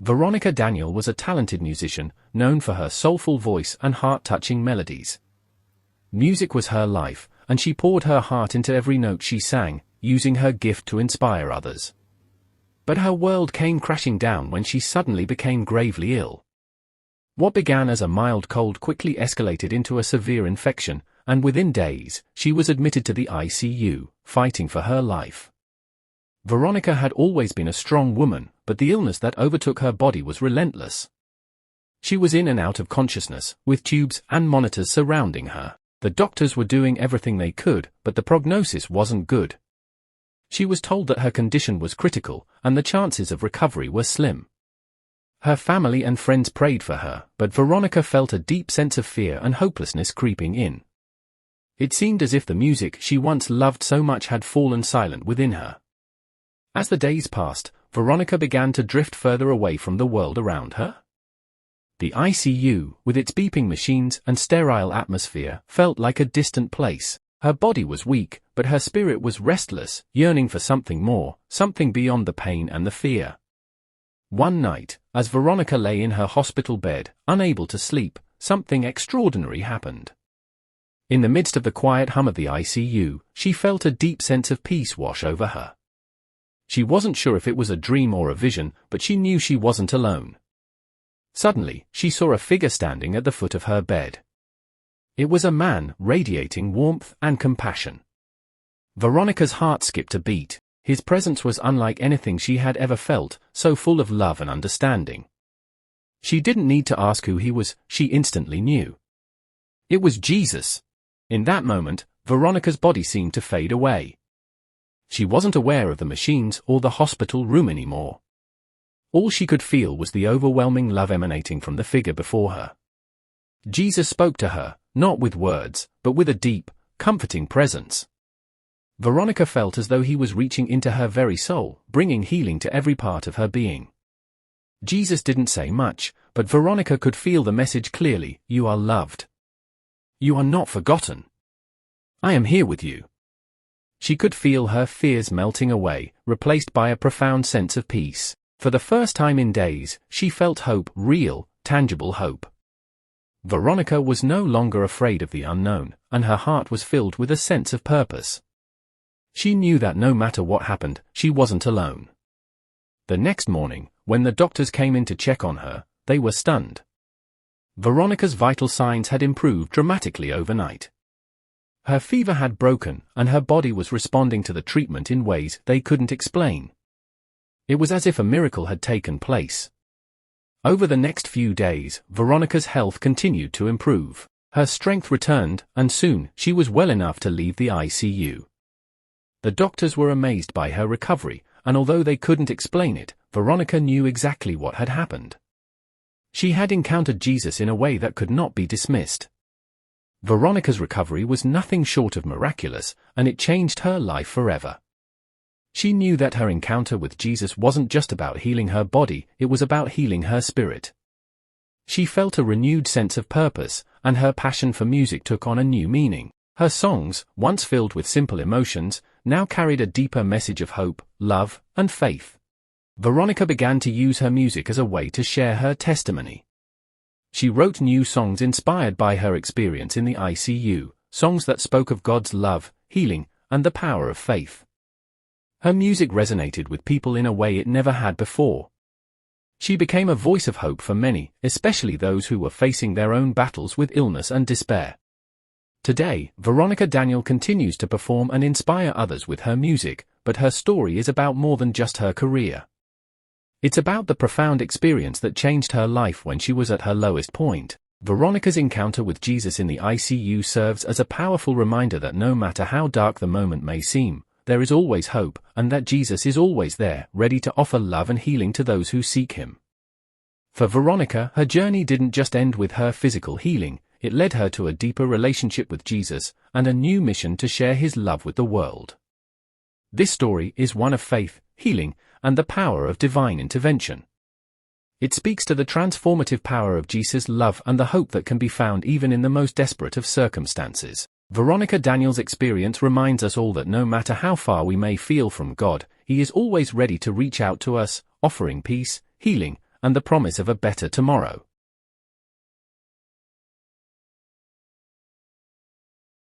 Veronica Daniel was a talented musician, known for her soulful voice and heart-touching melodies. Music was her life, and she poured her heart into every note she sang, using her gift to inspire others. But her world came crashing down when she suddenly became gravely ill. What began as a mild cold quickly escalated into a severe infection, and within days, she was admitted to the ICU, fighting for her life. Veronica had always been a strong woman, but the illness that overtook her body was relentless. She was in and out of consciousness, with tubes and monitors surrounding her. The doctors were doing everything they could, but the prognosis wasn't good. She was told that her condition was critical, and the chances of recovery were slim. Her family and friends prayed for her, but Veronica felt a deep sense of fear and hopelessness creeping in. It seemed as if the music she once loved so much had fallen silent within her. As the days passed, Veronica began to drift further away from the world around her. The ICU, with its beeping machines and sterile atmosphere, felt like a distant place. Her body was weak, but her spirit was restless, yearning for something more, something beyond the pain and the fear. One night, as Veronica lay in her hospital bed, unable to sleep, something extraordinary happened. In the midst of the quiet hum of the ICU, she felt a deep sense of peace wash over her. She wasn't sure if it was a dream or a vision, but she knew she wasn't alone. Suddenly, she saw a figure standing at the foot of her bed. It was a man, radiating warmth and compassion. Veronica's heart skipped a beat. His presence was unlike anything she had ever felt, so full of love and understanding. She didn't need to ask who he was, she instantly knew. It was Jesus. In that moment, Veronica's body seemed to fade away. She wasn't aware of the machines or the hospital room anymore. All she could feel was the overwhelming love emanating from the figure before her. Jesus spoke to her, not with words, but with a deep, comforting presence. Veronica felt as though he was reaching into her very soul, bringing healing to every part of her being. Jesus didn't say much, but Veronica could feel the message clearly: you are loved. You are not forgotten. I am here with you. She could feel her fears melting away, replaced by a profound sense of peace. For the first time in days, she felt hope, real, tangible hope. Veronica was no longer afraid of the unknown, and her heart was filled with a sense of purpose. She knew that no matter what happened, she wasn't alone. The next morning, when the doctors came in to check on her, they were stunned. Veronica's vital signs had improved dramatically overnight. Her fever had broken, and her body was responding to the treatment in ways they couldn't explain. It was as if a miracle had taken place. Over the next few days, Veronica's health continued to improve. Her strength returned, and soon, she was well enough to leave the ICU. The doctors were amazed by her recovery, and although they couldn't explain it, Veronica knew exactly what had happened. She had encountered Jesus in a way that could not be dismissed. Veronica's recovery was nothing short of miraculous, and it changed her life forever. She knew that her encounter with Jesus wasn't just about healing her body, it was about healing her spirit. She felt a renewed sense of purpose, and her passion for music took on a new meaning. Her songs, once filled with simple emotions, now carried a deeper message of hope, love, and faith. Veronica began to use her music as a way to share her testimony. She wrote new songs inspired by her experience in the ICU, songs that spoke of God's love, healing, and the power of faith. Her music resonated with people in a way it never had before. She became a voice of hope for many, especially those who were facing their own battles with illness and despair. Today, Veronica Daniel continues to perform and inspire others with her music, but her story is about more than just her career. It's about the profound experience that changed her life when she was at her lowest point. Veronica's encounter with Jesus in the ICU serves as a powerful reminder that no matter how dark the moment may seem, there is always hope, and that Jesus is always there, ready to offer love and healing to those who seek him. For Veronica, her journey didn't just end with her physical healing, it led her to a deeper relationship with Jesus, and a new mission to share his love with the world. This story is one of faith, healing, and the power of divine intervention. It speaks to the transformative power of Jesus' love and the hope that can be found even in the most desperate of circumstances. Veronica Daniel's experience reminds us all that no matter how far we may feel from God, he is always ready to reach out to us, offering peace, healing, and the promise of a better tomorrow.